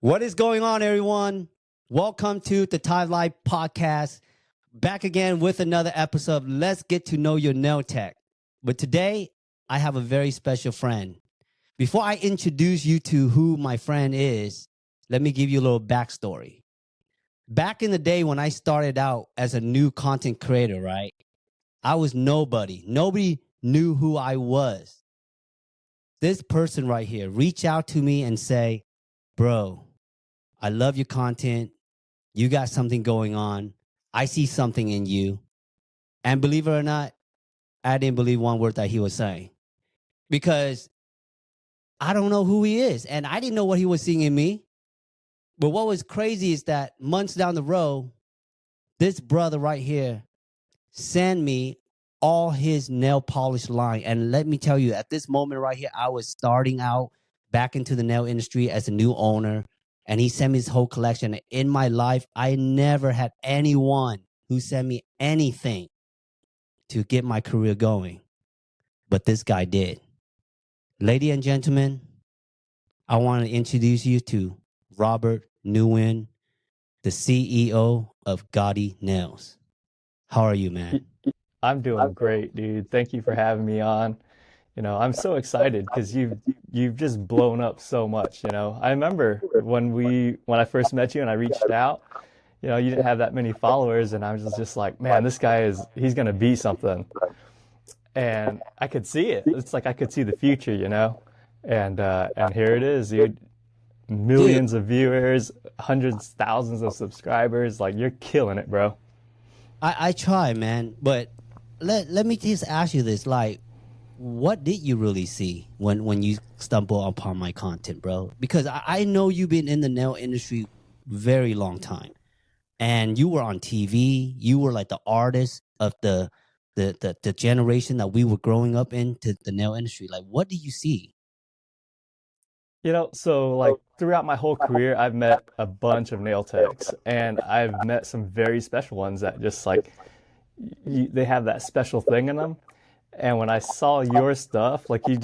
What is going on, everyone? Welcome to the Lyfe podcast. Back again with another episode of Let's Get to Know Your Nailtech. But today, I have a very special friend. Before I introduce you to who my friend is, let me give you a little backstory. Back in the day when I started out as a new content creator, right? I was nobody. Nobody knew who I was. This person right here reached out to me and say, bro, I love your content. You got something going on. I see something in you. And believe it or not, I didn't believe one word that he was saying because I don't know who he is. And I didn't know what he was seeing in me. But what was crazy is that months down the road, this brother right here sent me all his nail polish line. And let me tell you, at this moment right here, I was starting out back into the nail industry as a new owner. And he sent me his whole collection. In my life, I never had anyone who sent me anything to get my career going. But this guy did. Ladies and gentlemen, I want to introduce you to Robert Nguyen, the CEO of Gotti Nails. How are you, man? I'm doing great, dude. Thank you for having me on. I'm so excited because you've just blown up so much, I remember when I first met you and I reached out, you didn't have that many followers and I was just like, man, this guy he's gonna be something. And I could see it. It's like I could see the future, And here it is, dude. Millions of viewers, hundreds, thousands of subscribers. Like, you're killing it, bro. I try, man, but let me just ask you this, like, what did you really see when you stumble upon my content, bro? Because I know you've been in the nail industry very long time, and you were on TV. You were like the artist of the generation that we were growing up into the nail industry. Like, what do you see? So like throughout my whole career, I've met a bunch of nail techs, and I've met some very special ones that just like they have that special thing in them. And when I saw your stuff, like you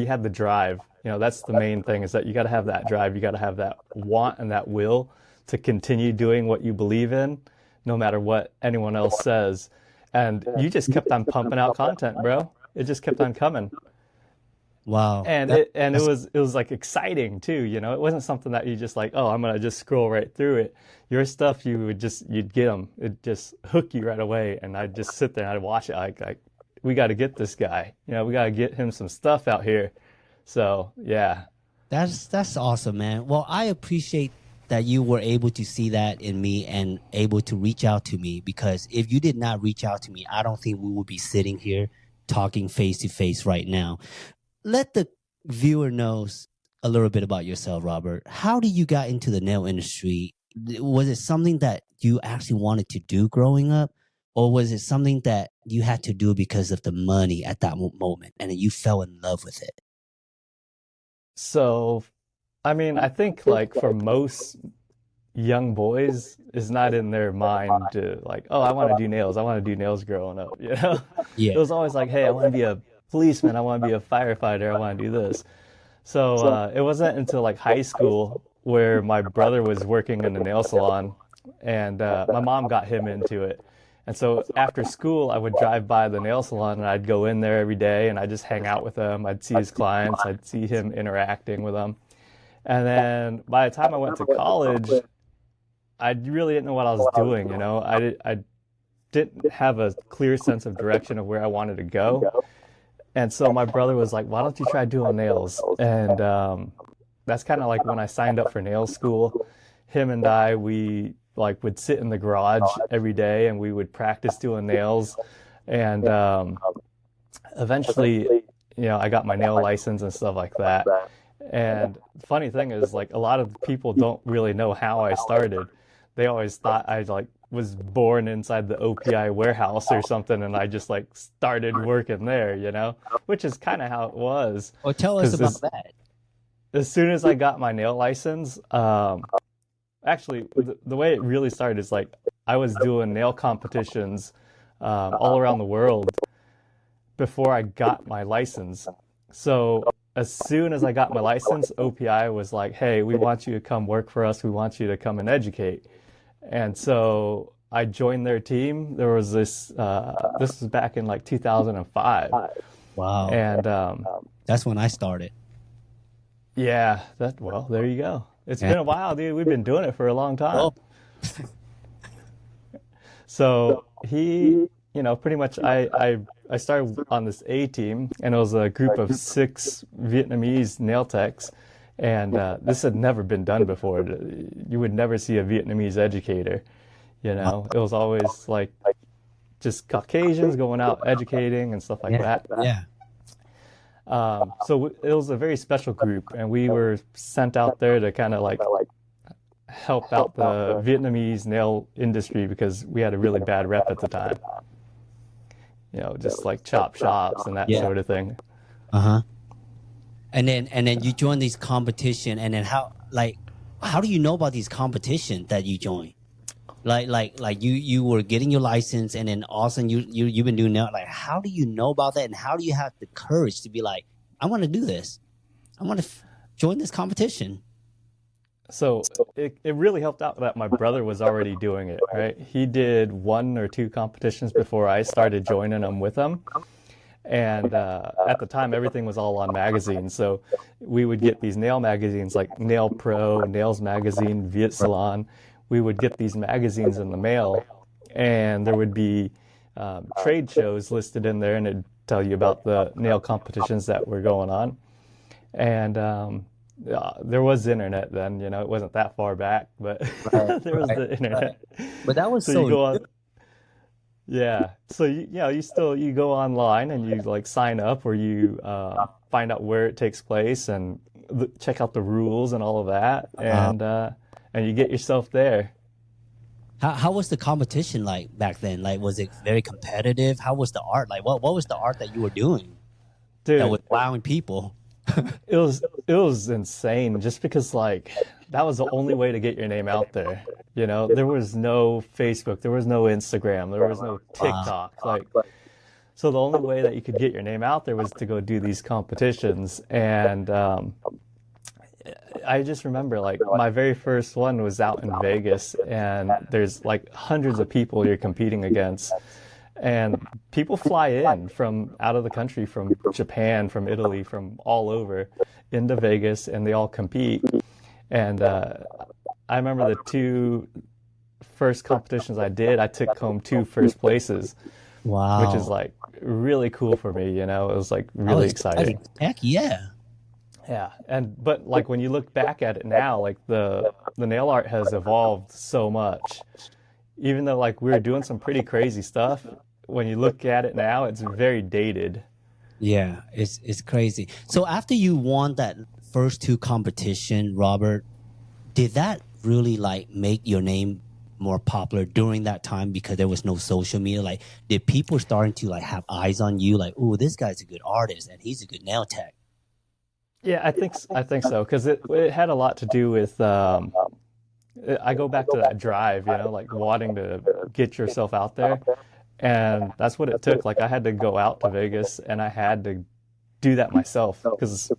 had the drive. That's the main thing, is that you got to have that drive. You got to have that want and that will to continue doing what you believe in, no matter what anyone else says. And you just kept on pumping out content, bro. It just kept on coming. Wow. And it was like exciting too, It wasn't something that you just like, oh, I'm gonna just scroll right through it. Your stuff, you'd get them. It just hook you right away, and I'd just sit there and I'd watch it. Like we got to get this guy. We got to get him some stuff out here. So yeah, That's awesome, man. Well, I appreciate that you were able to see that in me and able to reach out to me, because if you did not reach out to me, I don't think we would be sitting here talking face to face right now. Let the viewer knows a little bit about yourself, Robert. How did you got into the nail industry? Was it something that you actually wanted to do growing up? Or was it something that you had to do because of the money at that moment and you fell in love with it? So I mean, I think like for most young boys, it's not in their mind to like, oh, I want to do nails. I want to do nails growing up, Yeah. It was always like, hey, I want to be a policeman. I want to be a firefighter. I want to do this. So it wasn't until like high school where my brother was working in a nail salon, and my mom got him into it. And so after school, I would drive by the nail salon and I'd go in there every day and I'd just hang out with him. I'd see his clients. I'd see him interacting with them. And then by the time I went to college, I really didn't know what I was doing. I didn't have a clear sense of direction of where I wanted to go. And so my brother was like, why don't you try doing nails? And that's kind of like when I signed up for nail school. Him and we like would sit in the garage every day and we would practice doing nails. And eventually, I got my nail license and stuff like that. And the funny thing is, like, a lot of people don't really know how I started. They always thought I like was born inside the OPI warehouse or something, and I just like started working there, which is kind of how it was. Well, tell us about that. As soon as I got my nail license, actually, the way it really started is like I was doing nail competitions all around the world before I got my license. So as soon as I got my license, OPI was like, "Hey, we want you to come work for us. We want you to come and educate." And so I joined their team. There was this. This was back in like 2005, Wow. and That's when I started. yeah, that well, there you go. It's been a while, dude. We've been doing it for a long time. Oh, So he, pretty much I started on this A team, and it was a group of 6 Vietnamese nail techs, and this had never been done before. You would never see a Vietnamese educator. It was always like just Caucasians going out educating and stuff like yeah. that. Yeah. So it was a very special group, and we were sent out there to kind of like help out the Vietnamese nail industry because we had a really bad rep at the time. Just like chop shops and that Yeah. sort of thing. Uh-huh. And then you join these competition, and then how do you know about these competition that you join? Like you were getting your license, and then all of a sudden you've been doing that. Like, how do you know about that, and how do you have the courage to be like, I want to do this, I want to join this competition? So it really helped out that my brother was already doing it, right? He did 1 or 2 competitions before I started joining them with him. And at the time, everything was all on magazines. So we would get these nail magazines like Nail Pro, Nails Magazine, Viet Salon. We would get these magazines in the mail, and there would be trade shows listed in there, and it'd tell you about the nail competitions that were going on. And there was internet then, it wasn't that far back, but there was the internet. But that was So you go on, yeah. So you go online and you like sign up, or you find out where it takes place and check out the rules and all of that, and you get yourself there. How was the competition like back then? Like, was it very competitive? How was the art? Like, what was the art that you were doing Dude, that was wowing people? it was insane just because like that was the only way to get your name out there. There was no Facebook, there was no Instagram, there was no TikTok. So the only way that you could get your name out there was to go do these competitions. And I just remember like my very first one was out in Vegas, and there's like hundreds of people you're competing against. And people fly in from out of the country, from Japan, from Italy, from all over into Vegas, and they all compete. And I remember the 2 first competitions I did, I took home 2 first places. Wow. Which is like really cool for me, It was like really exciting. Heck yeah. Yeah. But like when you look back at it now, like the nail art has evolved so much. Even though like we were doing some pretty crazy stuff, when you look at it now, it's very dated. Yeah, it's crazy. So after you won that first 2 competition, Robert, did that really like make your name more popular during that time because there was no social media? Like, did people starting to like have eyes on you? Like, oh, this guy's a good artist and he's a good nail tech. Yeah, I think so, because it had a lot to do with I go back to that drive, like wanting to get yourself out there. And that's what it took. Like I had to go out to Vegas, and I had to do that myself because,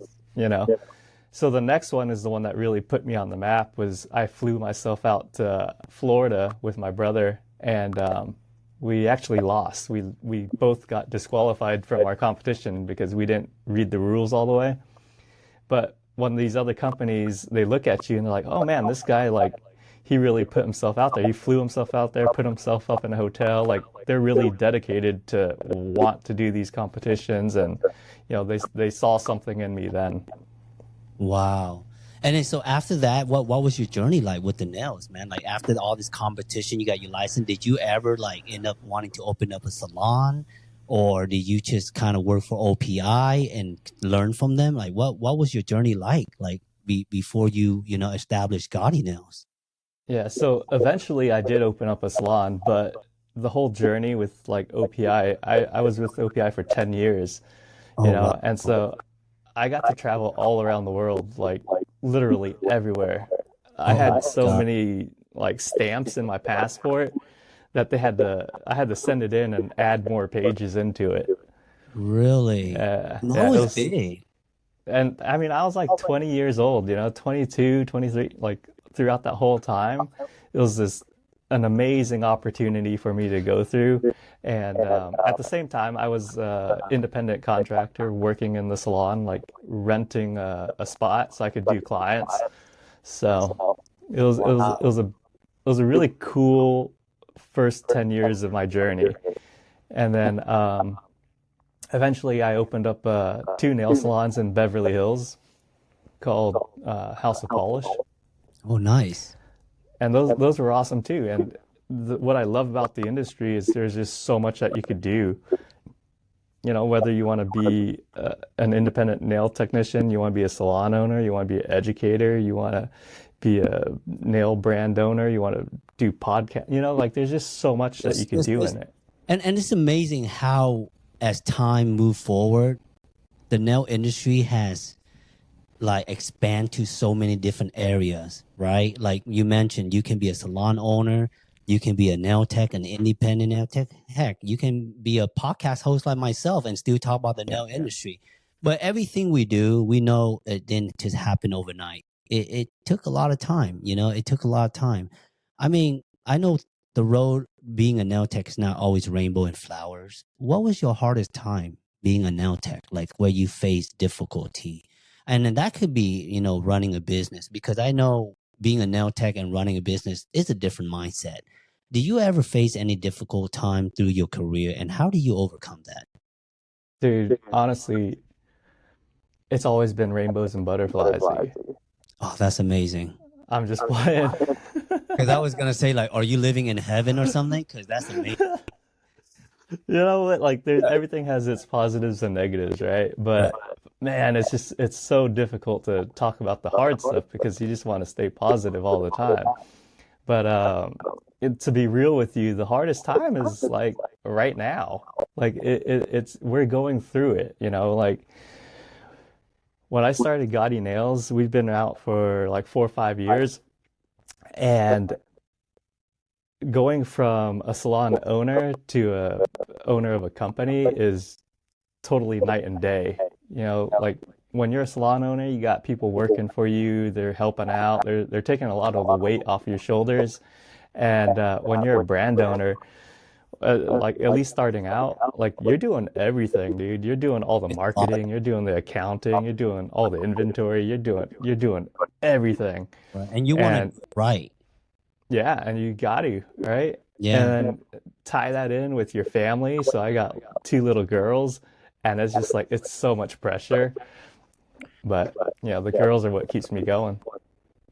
So the next one is the one that really put me on the map. Was I flew myself out to Florida with my brother, and we actually lost. We both got disqualified from our competition because we didn't read the rules all the way. But when these other companies, they look at you and they're like, "Oh man, this guy like." He really put himself out there. He flew himself out there, put himself up in a hotel. Like they're really dedicated to want to do these competitions, and they saw something in me then. Wow. And then so after that, what was your journey like with the nails, man? Like after all this competition, you got your license. Did you ever like end up wanting to open up a salon, or did you just kind of work for OPI and learn from them? Like what was your journey like before you established Gotti Nails? Yeah, so eventually I did open up a salon, but the whole journey with like OPI, I was with OPI for 10 years, Wow. and so I got to travel all around the world, like literally everywhere. I had so many like stamps in my passport that I had to send it in and add more pages into it. Really? Yeah, That it was was big. And I mean, I was like 20 years old, 22, 23, like throughout that whole time. It was an amazing opportunity for me to go through. And at the same time, I was independent contractor working in the salon, like renting a spot so I could do clients. So it was a really cool first 10 years of my journey. And then eventually I opened up two nail salons in Beverly Hills called House of Polish. Oh, nice. And those were awesome too. And what I love about the industry is there's just so much that you could do. Whether you want to be an independent nail technician, you want to be a salon owner, you want to be an educator, you want to be a nail brand owner, you want to do podcast, like there's just so much that you can do in it. And it's amazing how, as time moved forward, the nail industry has like expand to so many different areas, right? Like you mentioned, you can be a salon owner, you can be a nail tech, an independent nail tech. Heck, you can be a podcast host like myself and still talk about the nail industry. But everything we do, we know it didn't just happen overnight. It took a lot of time, it took a lot of time. I mean, I know the road being a nail tech is not always rainbow and flowers. What was your hardest time being a nail tech, like where you faced difficulty? And then that could be, running a business, because I know being a nail tech and running a business is a different mindset. Do you ever face any difficult time through your career, and how do you overcome that? Dude, honestly, it's always been rainbows and butterflies. Oh, that's amazing. I'm just playing. Because I was going to say, like, are you living in heaven or something? Because that's amazing. You know what? Like, everything has its positives and negatives, right? But man, it's so difficult to talk about the hard stuff because you just want to stay positive all the time. But to be real with you, the hardest time is like right now. Like it's we're going through it, like when I started Gotti Nails, we've been out for like 4 or 5 years, and going from a salon owner to a owner of a company is totally night and day. Like when you're a salon owner, you got people working for you, they're helping out, they're taking a lot of the weight off your shoulders. And when you're a brand owner, like at least starting out, like you're doing everything, dude. You're doing all the marketing, you're doing the accounting, you're doing all the inventory, you're doing everything. Right. And you want to, right. Yeah, and you got to, right? Yeah. And then tie that in with your family. So I got two little girls, and it's just like it's so much pressure. But the girls are what keeps me going.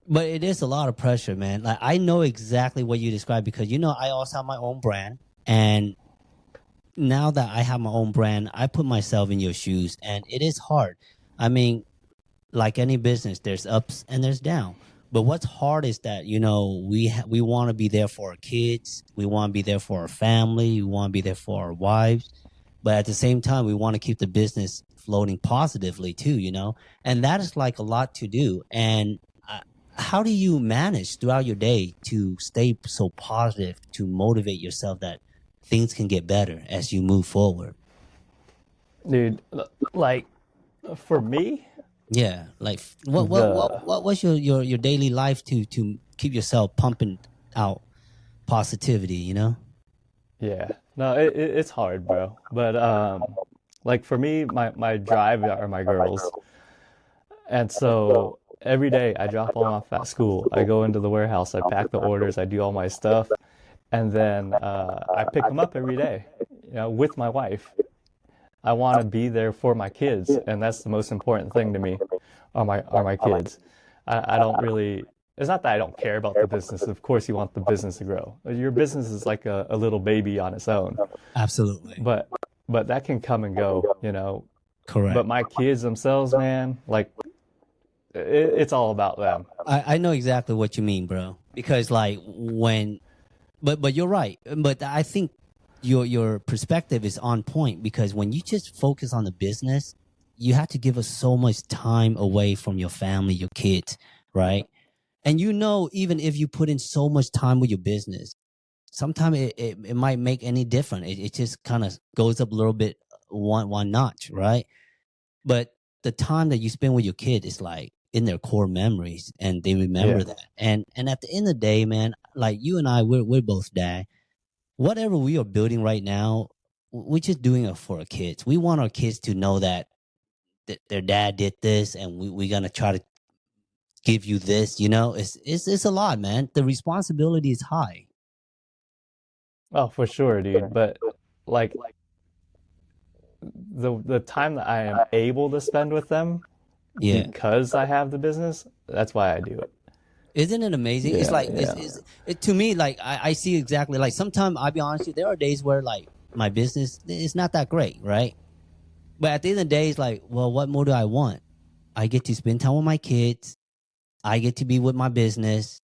But it is a lot of pressure, man. Like I know exactly what you described, because I also have my own brand, and now that I have my own brand, I put myself in your shoes, and it is hard. I mean, like any business, there's ups and there's down. But what's hard is that we want to be there for our kids, we want to be there for our family, we want to be there for our wives, but at the same time, we want to keep the business floating positively too, and that is like a lot to do. And how do you manage throughout your day to stay so positive, to motivate yourself that things can get better as you move forward? Dude, like for me, yeah, like what's your daily life to keep yourself pumping out positivity, Yeah, no, it's hard, bro. But like for me, my drive are my girls, and so every day I drop them off at school. I go into the warehouse, I pack the orders, I do all my stuff, and then I pick them up every day, with my wife. I want to be there for my kids, and that's the most important thing to me, are my kids. I don't really. It's not that I don't care about the business. Of course, you want the business to grow. Your business is like a little baby on its own. Absolutely. But that can come and go. Correct. But my kids themselves, man, like it's all about them. I know exactly what you mean, bro. Because like but you're right. But I think your perspective is on point, because when you just focus on the business, you have to give us so much time away from your family, your kids, right? And even if you put in so much time with your business, sometimes it might make any difference. It just kind of goes up a little bit, one notch, right? But the time that you spend with your kid is like in their core memories, and they remember Yeah. that. And at the end of the day, man, like you and I, we're both dad. Whatever we are building right now, we're just doing it for our kids. We want our kids to know that their dad did this, and we're gonna try to give you this. It's a lot, man. The responsibility is high. Oh, for sure, dude. But like the time that I am able to spend with them Yeah. because I have the business, that's why I do it. Isn't it amazing? It's Yeah, like yeah. to me, like I see exactly, like sometimes I'll be honest with you, there are days where like my business is not that great, right? But at the end of the day, it's like, well, what more do I want? I get to spend time with my kids. I get to be with my business.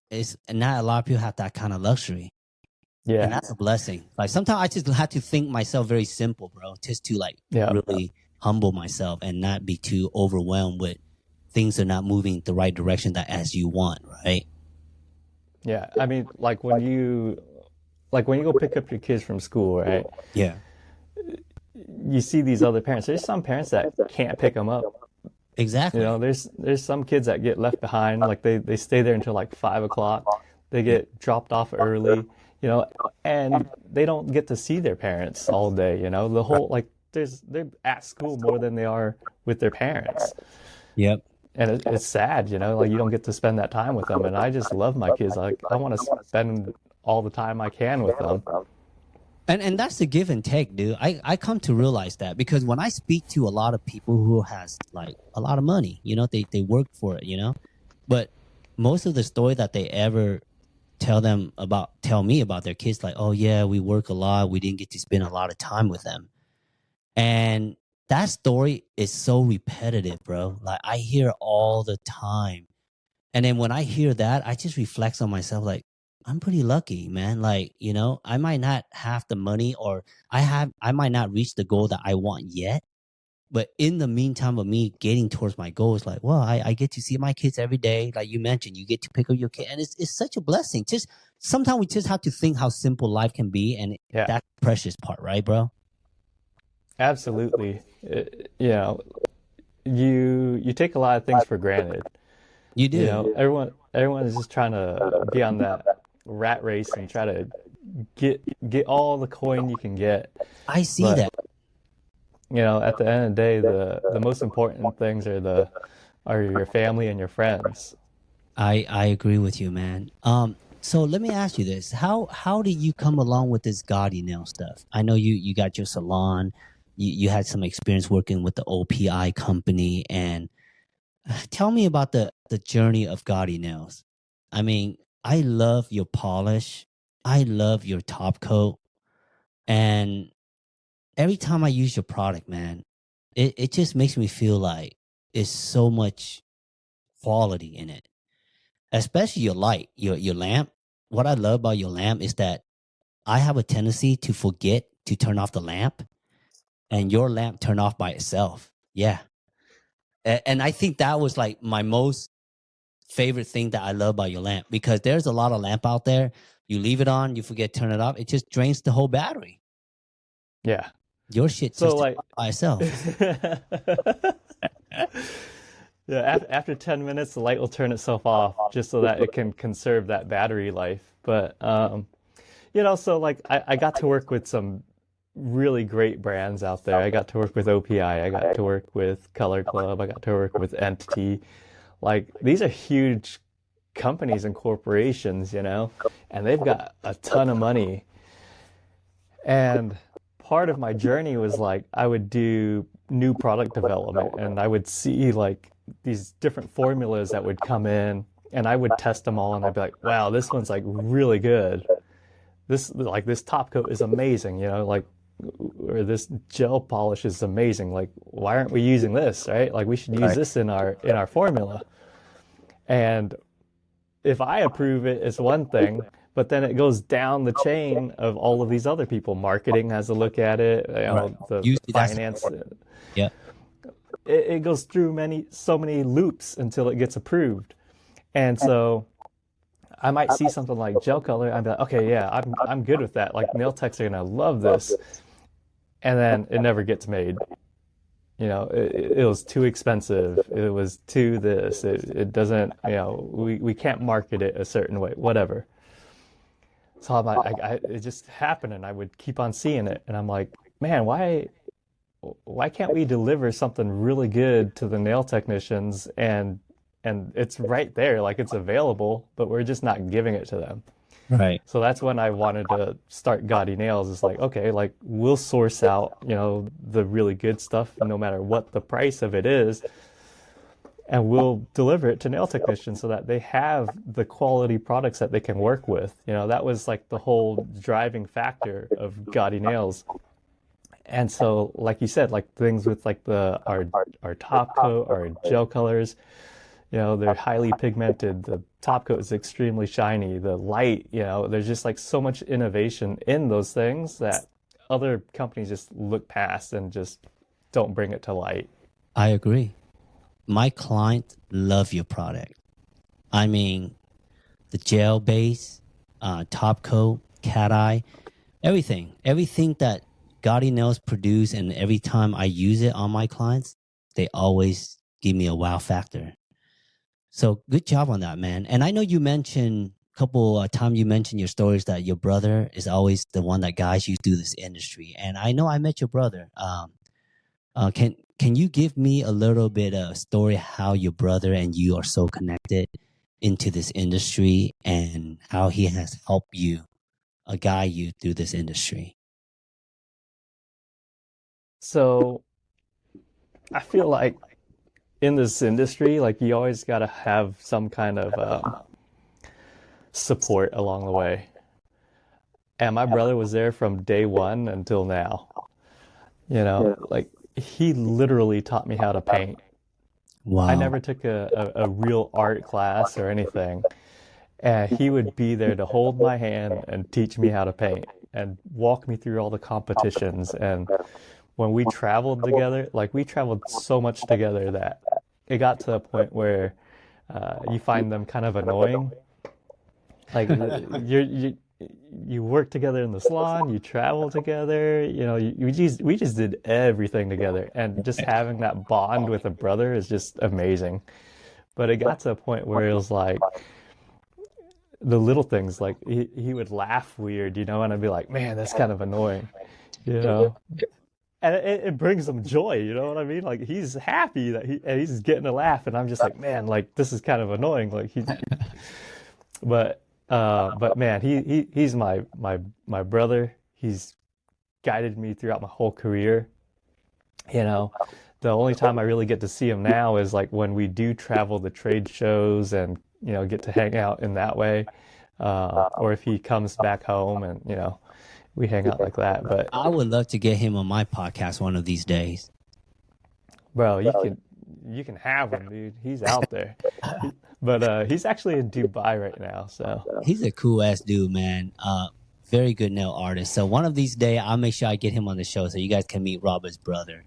It's and not a lot of people have that kind of luxury. And Yeah. that's a blessing. Like sometimes I just have to think myself very simple, bro, just to like Yeah. really humble myself and not be too overwhelmed with things are not moving the right direction that as you want, right? Yeah. I mean, like when you go pick up your kids from school, right? Yeah, You see these other parents. There's some parents that can't pick them up. exactly. There's some kids that get left behind. Like they stay there until like 5 o'clock. They Yeah. get dropped off early, and they don't get to see their parents all day. The Right. whole like they're at school more than they are with their parents. Yep. And it's sad, like you don't get to spend that time with them. And I just love my kids. Like I want to spend all the time I can with them. And that's the give and take, dude. I come to realize that because when I speak to a lot of people who has like a lot of money, they work for it, but most of the story that they ever tell me about their kids, like, oh yeah, we work a lot, we didn't get to spend a lot of time with them. And that story is so repetitive, bro. Like I hear all the time. And then when I hear that, I just reflect on myself like, I'm pretty lucky, man. Like, I might not have the money, or I might not reach the goal that I want yet. But in the meantime of me getting towards my goal, it's like, well, I get to see my kids every day. Like you mentioned, you get to pick up your kid. And it's such a blessing. Just sometimes we just have to think how simple life can be. And Yeah, that's the precious part, right, bro? absolutely. You take a lot of things for granted. You do. Everyone is just trying to be on that rat race and try to get all the coin you can get. I see But that. at the end of the day, the most important things are your family and your friends. I agree with you, man. So let me ask you this: how did you come along with this Gotti Nail stuff? I know you got your salon, you had some experience working with the OPI company, and tell me about the journey of Gotti Nails. I mean, I love your polish, I love your top coat, and every time I use your product, man, it just makes me feel like it's so much quality in it, especially your light, your lamp. What I love about your lamp is that I have a tendency to forget to turn off the lamp, and your lamp turn off by itself. Yeah. And I think that was like my most favorite thing that I love about your lamp, because there's a lot of lamp out there. You leave it on, you forget to turn it off, it just drains the whole battery. Yeah. Your shit So just like, by itself. yeah, after 10 minutes, the light will turn itself off just so that it can conserve that battery life. But, so like I got to work with some really great brands out there. I got to work with OPI. I got to work with Color Club. I got to work with Entity. Like these are huge companies and corporations, and they've got a ton of money. And part of my journey was like I would do new product development, and I would see like these different formulas that would come in, and I would test them all, and I'd be like, wow, this one's like really good. This top coat is amazing, like, or this gel polish is amazing. Like, why aren't we using this, right? Like we should use Right. this in our formula. And if I approve it, it's one thing, but then it goes down the chain of all of these other people. Marketing has a look at it, Right. the Usually that's finance. yeah. It goes through so many loops until it gets approved. And so I might see something like gel color. I'd be like, okay, yeah, I'm good with that. Like nail techs are gonna love this, and then it never gets made. it was too expensive. It was too this. It doesn't, we can't market it a certain way, whatever. So I'm like, it just happened, and I would keep on seeing it, and I'm like, man, why can't we deliver something really good to the nail technicians, and it's right there, like it's available, but we're just not giving it to them. Right. So that's when I wanted to start Gotti Nails. It's like, okay, like we'll source out, the really good stuff, no matter what the price of it is, and we'll deliver it to nail technicians so that they have the quality products that they can work with. That was like the whole driving factor of Gotti Nails. And so, like you said, like things with like our top coat, our gel colors, they're highly pigmented. The top coat is extremely shiny. The light, there's just like so much innovation in those things that other companies just look past and just don't bring it to light. I agree. My client love your product. I mean, the gel base, top coat, cat eye, everything that Gotti Nails produce, and every time I use it on my clients, they always give me a wow factor. So good job on that, man. And I know you mentioned a couple of times, you mentioned your stories that your brother is always the one that guides you through this industry. And I know I met your brother. Can you give me a little bit of story how your brother and you are so connected into this industry, and how he has helped you, guide you through this industry? So I feel like in this industry, like you always got to have some kind of support along the way. And my brother was there from day one until now. Like he literally taught me how to paint. I Wow. never took a real art class or anything. And he would be there to hold my hand and teach me how to paint and walk me through all the competitions. And when we traveled together, like we traveled so much together that it got to a point where you find them kind of annoying. Like you work together in the salon, you travel together, we just did everything together, and just having that bond with a brother is just amazing. But it got to a point where it was like the little things, like he would laugh weird, and I'd be like, man, that's kind of annoying, you know. And it brings him joy, you know what I mean? Like he's happy that he's getting a laugh, and I'm just like, man, like this is kind of annoying. Like but man, he's my brother. He's guided me throughout my whole career. The only time I really get to see him now is like when we do travel the trade shows and get to hang out in that way, or if he comes back home and we hang out like that. But I would love to get him on my podcast one of these days. bro, you can have him, dude. He's out there. But he's actually in Dubai right now, so He's a cool ass dude, man. Very good nail artist. So one of these days, I'll make sure I get him on the show so you guys can meet Robert's brother.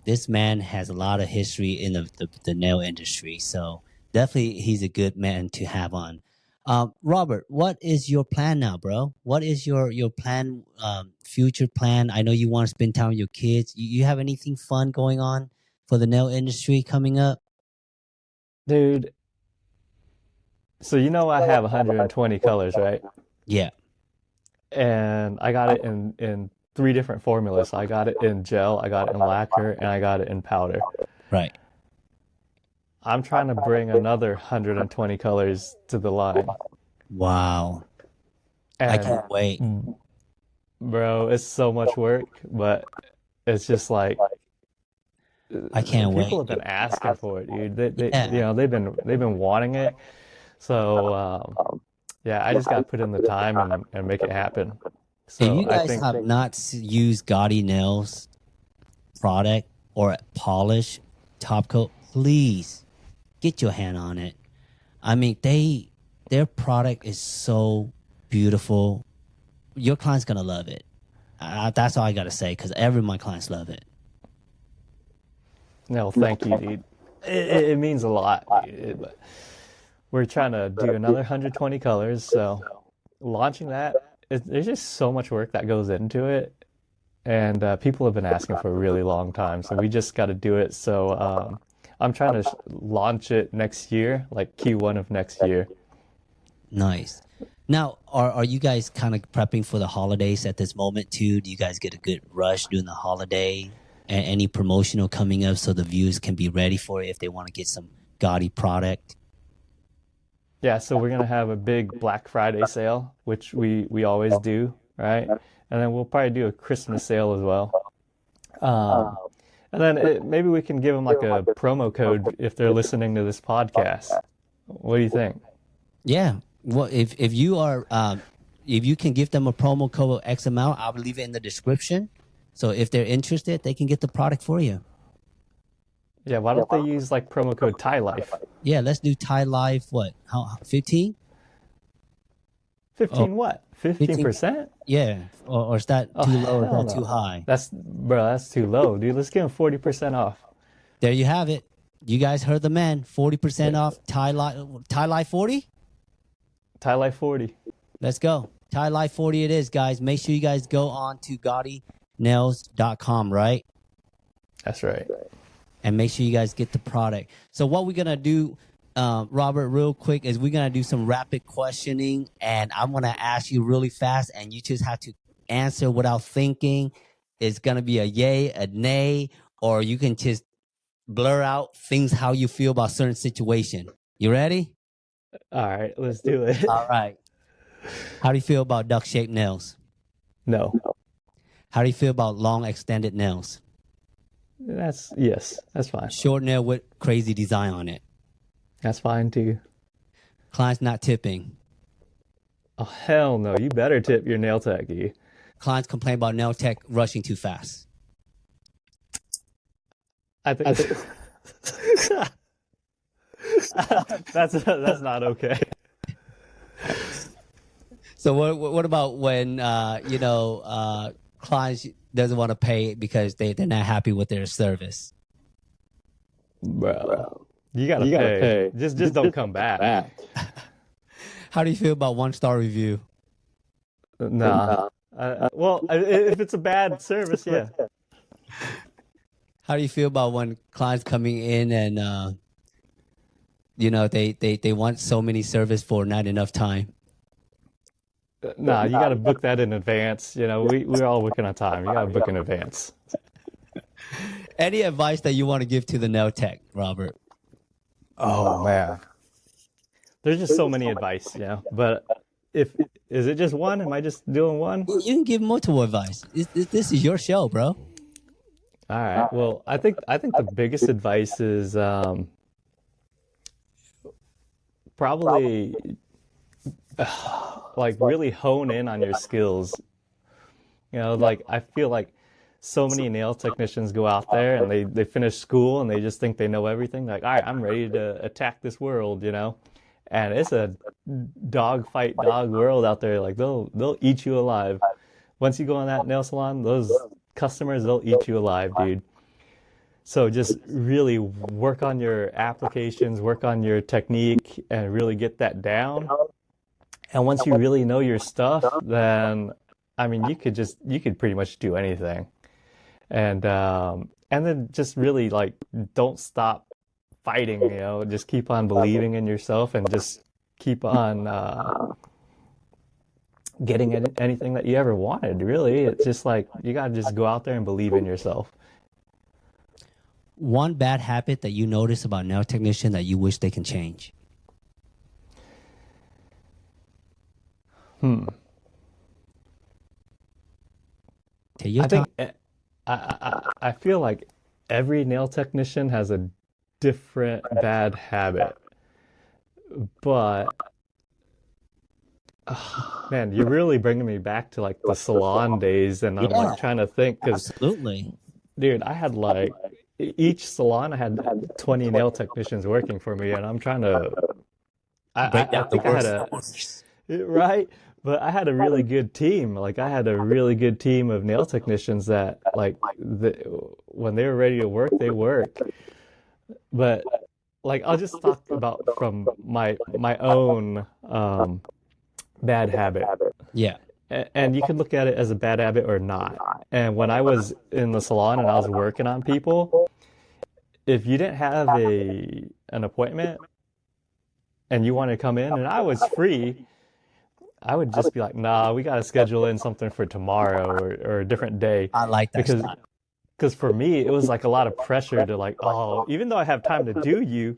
This man has a lot of history in the nail industry, so definitely he's a good man to have on. Robert, what is your plan now, bro? What is your plan, future plan? I know you want to spend time with your kids. You have anything fun going on for the nail industry coming up? dude. So I have 120 colors, right? Yeah, And I got it in three different formulas. So I got it in gel, I got it in lacquer, and I got it in powder. right. I'm trying to bring another 120 colors to the line. Wow. I And can't wait. bro, it's so much work, but it's just like I can't people wait. have been asking for it, dude. Yeah. They've been wanting it. So yeah, I just got to put in the time and make it happen. If So you I guys think, have not used Gotti Nails product or polish top coat, please get your hand on it. I mean, their product is so beautiful. Your client's gonna love it. That's all I gotta say, because every my clients love it. no, thank you, dude. It means a lot, dude. But we're trying to do another 120 colors. So launching that, there's just so much work that goes into it. and people have been asking for a really long time. So we just got to do it. So I'm trying to launch it next year, like Q1 of next year. Nice. Now, are you guys kind of prepping for the holidays at this moment too? Do you guys get a good rush during the holiday? And any promotional coming up so the viewers can be ready for it if they want to get some Gotti product? Yeah, so we're gonna have a big Black Friday sale, which we always do, right? And then we'll probably do a Christmas sale as well. Um, and then maybe we can give them like a promo code if they're listening to this podcast. What do you think? Yeah. Well, if you are if you can give them a promo code of X amount, I'll leave it in the description. So if they're interested, they can get the product for you. Yeah, why don't they use like promo code Lyfe? Yeah, let's do Thai Life. What? How 15? 15 what? 15%? Yeah. Or is that too low? Or is that too high? That's too low, dude. Let's give them 40% off. There you have it. You guys heard the man. 40% off. Thai Life 40? Lyfe 40. Let's go. Thai Life 40 it is, guys. Make sure you guys go on to GottiNails.com, right? That's right. And make sure you guys get the product. So what we're going to do, Robert, real quick, is we're going to do some rapid questioning. And I'm going to ask you really fast, and you just have to answer without thinking. It's going to be a yay, a nay, or you can just blur out things how you feel about certain situation. You ready? All right, let's do it. All right. How do you feel about duck-shaped nails? No. How do you feel about long extended nails? Yes, that's fine. Short nail with crazy design on it. That's fine too. Clients not tipping. Oh hell no! You better tip your nail techie. Clients complain about Nailtech rushing too fast. I think that's not okay. So what about when clients doesn't want to pay because they're not happy with their service? Bro, you gotta pay. Just don't come back. How do you feel about 1-star review? Nah. Well, if it's a bad service, yeah. How do you feel about when clients coming in and they want so many service for not enough time? Nah, you got to book that in advance. You know, we're all working on time. You got to book in advance. Any advice that you want to give to the Nailtech, Robert? Oh man, there's just so many advice, you know. But is it just one? Am I just doing one? You can give multiple advice. This is your show, bro. All right. Well, I think the biggest advice is probably like really hone in on your skills. You know, like I feel like so many nail technicians go out there and they finish school and they just think they know everything. Like, all right, I'm ready to attack this world, you know? And it's a dog world out there. Like they'll eat you alive. Once you go in that nail salon, those customers, they'll eat you alive, dude. So just really work on your applications, work on your technique, and really get that down. And once you really know your stuff, then I mean, you could pretty much do anything. And then just really like don't stop fighting, you know, just keep on believing in yourself and just keep on getting anything that you ever wanted, really. It's just like you gotta just go out there and believe in yourself. One bad habit that you notice about nail technician that you wish they can change? Take your time. I feel like every nail technician has a different bad habit, but man, you're really bringing me back to like the salon days, and I'm like trying to think because, Absolutely. dude, I had like each salon I had 20 nail technicians working for me, and I'm trying to. I think I had right. But I had a really good team. Like I had a really good team of nail technicians that, like, when they were ready to work, they worked. But like, I'll just talk about from my own bad habit. Yeah. and you could look at it as a bad habit or not. And when I was in the salon and I was working on people, if you didn't have an appointment and you wanted to come in and I was free, I would just be like, nah, we got to schedule in something for tomorrow or a different day. I like that Because style. because for me, it was like a lot of pressure to like, oh, even though I have time to do you,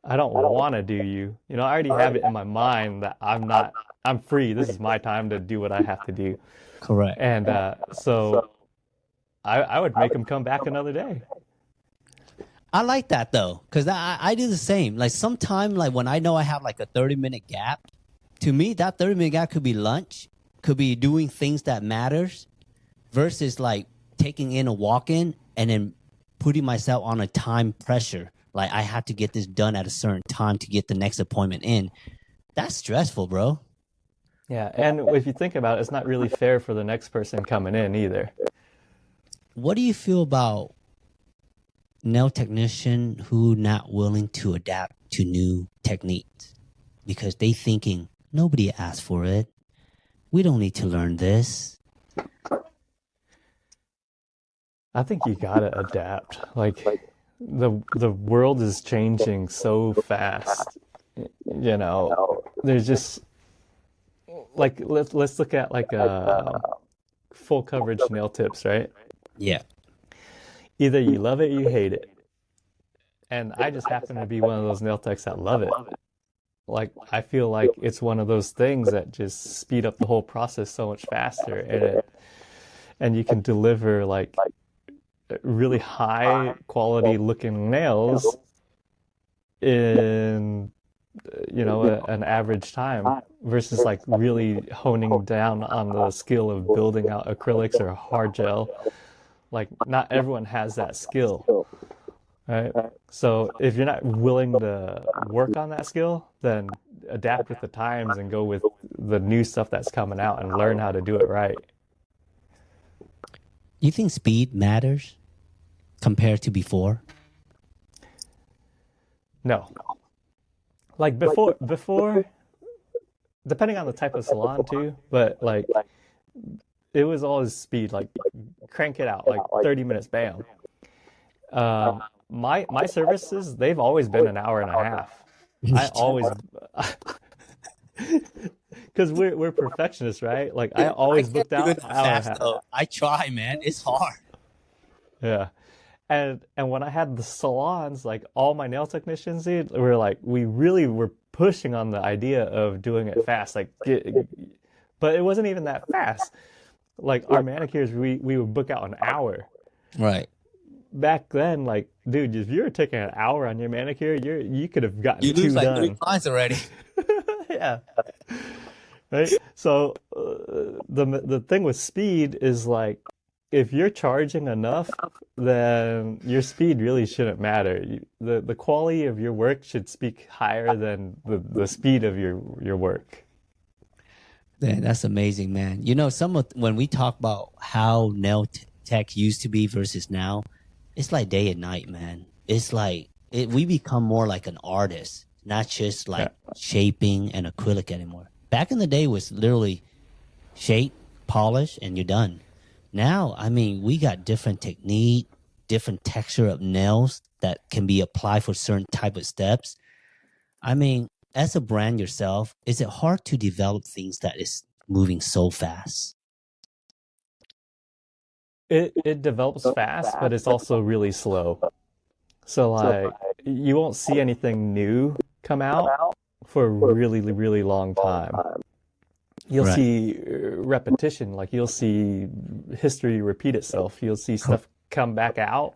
I don't want to do you. You know, I already have it in my mind that I'm free. This is my time to do what I have to do. Correct. And so I would make them come back another day. I like that though, because I do the same. Like sometime, like when I know I have like a 30-minute gap, to me that 30-minute gap could be lunch, could be doing things that matters, versus like taking in a walk-in and then putting myself on a time pressure. Like I have to get this done at a certain time to get the next appointment in. That's stressful, bro. Yeah, and if you think about it, it's not really fair for the next person coming in either. What do you feel about nail technician who not willing to adapt to new techniques because they thinking nobody asked for it, we don't need to learn this? I think you gotta adapt. Like the world is changing so fast. You know, there's just like let's look at like full coverage nail tips, right? Yeah. Either you love it or you hate it. And I just happen to be one of those nail techs that love it. Like I feel like it's one of those things that just speed up the whole process so much faster, and you can deliver like really high quality looking nails in an average time versus like really honing down on the skill of building out acrylics or hard gel. Like not everyone has that skill, right? So if you're not willing to work on that skill, then adapt with the times and go with the new stuff that's coming out and learn how to do it right. You think speed matters compared to before? No. Like before, depending on the type of salon too, but like it was always speed, like crank it out, like 30 minutes, bam. My services, they've always been an hour and a half. I always, because we're perfectionists, right? Like I always booked out an hour and a half. Though. I try, man. It's hard. Yeah. And when I had the salons, like all my nail technicians, dude, were like, we really were pushing on the idea of doing it fast, like, but it wasn't even that fast. Like our manicures, we would book out an hour. Right. Back then, like, dude, if you were taking an hour on your manicure, you could have gotten You two lose like done. 3 clients already. Yeah. Right. So the thing with speed is like, if you're charging enough, then your speed really shouldn't matter. The quality of your work should speak higher than the speed of your work. Man, that's amazing, man. You know, when we talk about how nail tech used to be versus now, it's like day and night, man. It's like we become more like an artist, not just like shaping and acrylic anymore. Back in the day, it was literally shape, polish, and you're done. Now, I mean, we got different technique, different texture of nails that can be applied for certain type of steps. I mean, as a brand yourself, is it hard to develop things that is moving so fast? It develops fast, but it's also really slow. So like you won't see anything new come out for a really, really long time. You'll Right. see repetition, like you'll see history repeat itself. You'll see stuff come back out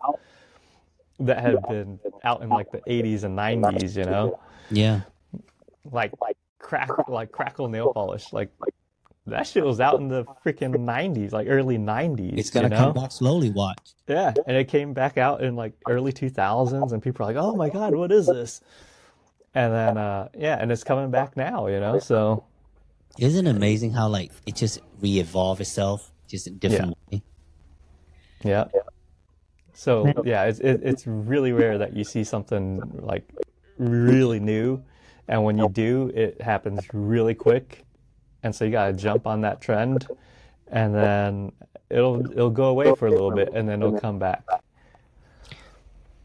that had been out in like the 80s and 90s, you know? Yeah. Like crackle nail polish. Like that shit was out in the freaking 90s, like early 90s, It's going to come back slowly, watch. Yeah, and it came back out in like early 2000s and people are like, "Oh my God, what is this?" And then and it's coming back now, you know? So Isn't it amazing how like it just re-evolve itself just in different way? yeah. So yeah, it's really rare that you see something like really new, and when you do, it happens really quick, And so you got to jump on that trend, and then it'll go away for a little bit, and then it'll come back.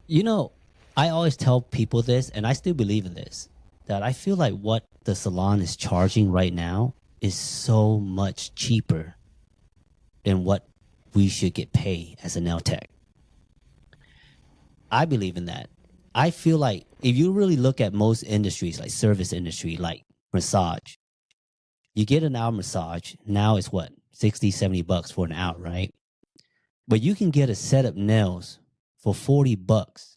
You know, I always tell people this, and I still believe in this, that I feel like what the salon is charging right now is so much cheaper than what we should get paid as a nail tech. I believe in that. I feel like if you really look at most industries, like service industry, like massage, you get an hour massage. Now it's what, 60, 70 bucks for an hour, right? But you can get a set of nails for 40 bucks.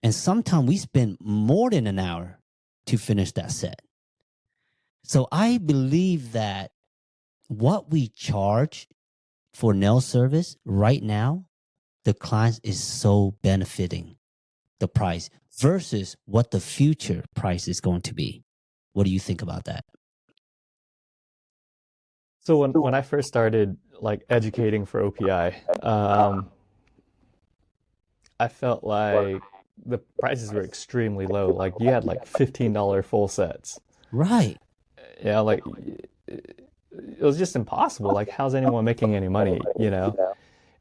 And sometimes we spend more than an hour to finish that set. So I believe that what we charge for nail service right now, the clients is so benefiting the price versus what the future price is going to be. What do you think about that? So when I first started like educating for OPI, I felt like the prices were extremely low. Like you had like $15 full sets. Right. Yeah, like it was just impossible. Like how's anyone making any money, you know?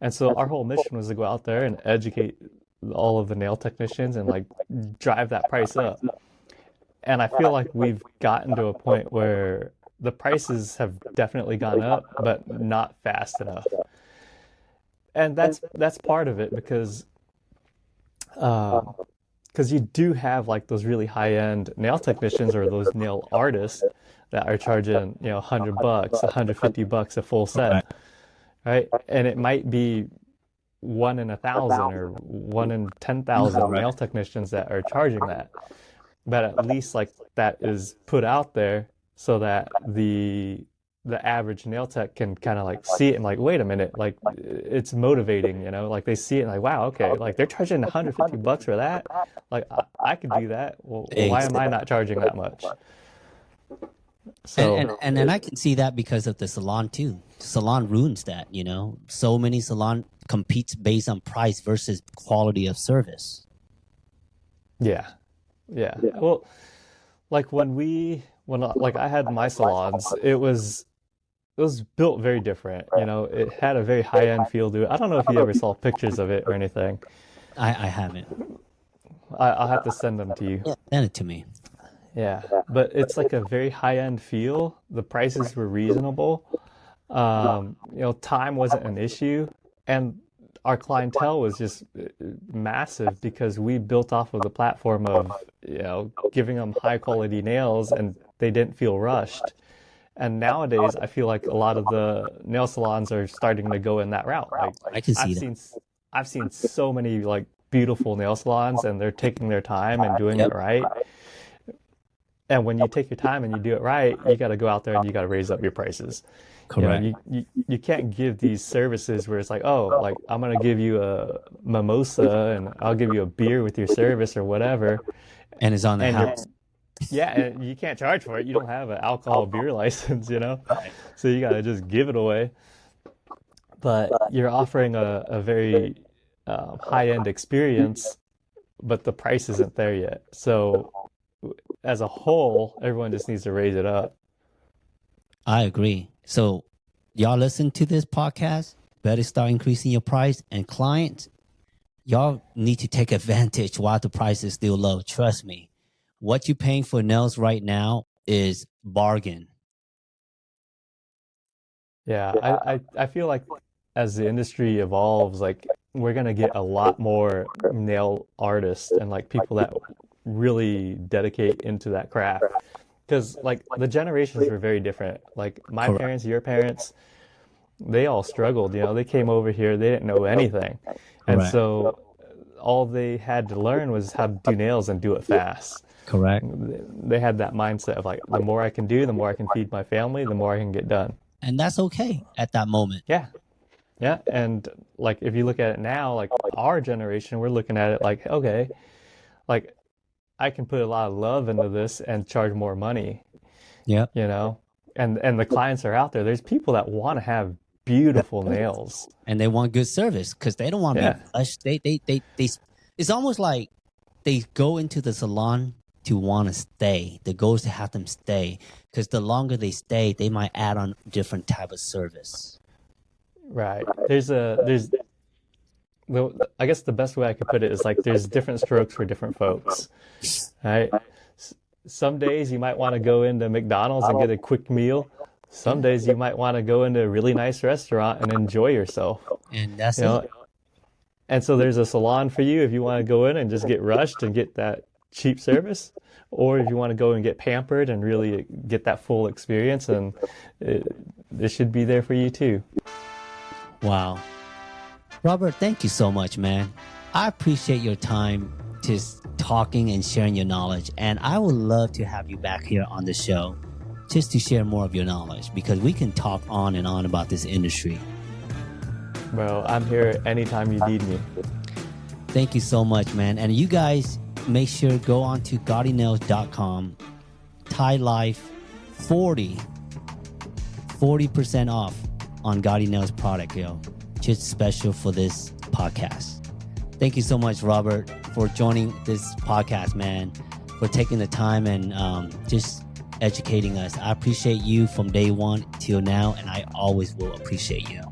And so our whole mission was to go out there and educate all of the nail technicians and like drive that price up. And I feel like we've gotten to a point where the prices have definitely gone up, but not fast enough. And that's part of it because you do have like those really high-end nail technicians or those nail artists that are charging, you know, $100, $150 a full set, right? And it might be 1 in 1,000 or 1 in 10,000 nail technicians that are charging that. But at least like that is put out there so that the average nail tech can kind of like see it and like, wait a minute, like it's motivating, you know, like they see it and like, wow, okay, like they're charging $150 for that. Like I could do that. Well, why am I not charging that much? So and I can see that because of the salon too. Salon ruins that, you know. So many salon competes based on price versus quality of service. Yeah. Well, like when like I had my salons, it was built very different. You know, it had a very high-end feel to it. I don't know if you ever saw pictures of it or anything. I haven't. I'll have to send them to you. Yeah, send it to me. Yeah, but it's like a very high-end feel. The prices were reasonable. You know, time wasn't an issue, and our clientele was just massive because we built off of the platform of, you know, giving them high-quality nails, and they didn't feel rushed. And nowadays, I feel like a lot of the nail salons are starting to go in that route. Like I can see that. I've seen so many like beautiful nail salons, and they're taking their time and doing it right. And when you take your time and you do it right, you got to go out there and you got to raise up your prices. Correct. You know, you can't give these services where it's like, oh, like I'm gonna give you a mimosa and I'll give you a beer with your service or whatever. And it's on the house. Yeah, and you can't charge for it. You don't have an alcohol beer license, you know? So you got to just give it away. But you're offering a very high-end experience, but the price isn't there yet. So as a whole, everyone just needs to raise it up. I agree. So y'all listen to this podcast, better start increasing your price. And clients, y'all need to take advantage while the price is still low. Trust me. What you're paying for nails right now is bargain. Yeah, I feel like as the industry evolves, like we're gonna get a lot more nail artists and like people that really dedicate into that craft. Because like the generations were very different. Like my Correct. parents, your parents, they all struggled. You know, they came over here, they didn't know anything, and Correct. so all they had to learn was how to do nails and do it fast. Correct. They had that mindset of like, the more I can do, the more I can feed my family, the more I can get done. And that's okay at that moment. Yeah. Yeah. And like, if you look at it now, like our generation, we're looking at it like, okay, like I can put a lot of love into this and charge more money, Yep. you know, and the clients are out there. There's people that want to have beautiful nails. And they want good service because they don't want to Yeah. be rushed. They, it's almost like they go into the salon to want to stay. The goal is to have them stay, because the longer they stay, they might add on different type of service. Right. I guess the best way I could put it is like there's different strokes for different folks, right? Some days you might want to go into McDonald's and get a quick meal. Some days you might want to go into a really nice restaurant and enjoy yourself. And that's You know, it. and so there's a salon for you if you want to go in and just get rushed and get that cheap service, or if you want to go and get pampered and really get that full experience, and it should be there for you too. Wow. Robert, thank you so much, man. I appreciate your time just talking and sharing your knowledge. And I would love to have you back here on the show just to share more of your knowledge, because we can talk on and on about this industry. Well, I'm here anytime you need me. Thank you so much, man. And you guys, make sure to go on to GottiNails.com. Thai Life 40% off on Gotti Nails product, yo. Just special for this podcast. Thank you so much, Robert, for joining this podcast, man, for taking the time and just educating us. I appreciate you from day one till now, and I always will appreciate you.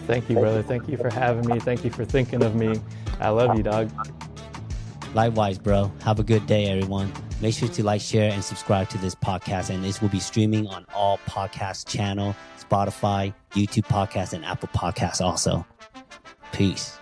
Thank you, brother. Thank you for having me. Thank you for thinking of me. I love you, dog. Likewise, bro. Have a good day, everyone. Make sure to like, share, and subscribe to this podcast. And this will be streaming on all podcast channel, Spotify, YouTube Podcasts, and Apple Podcasts also. Peace.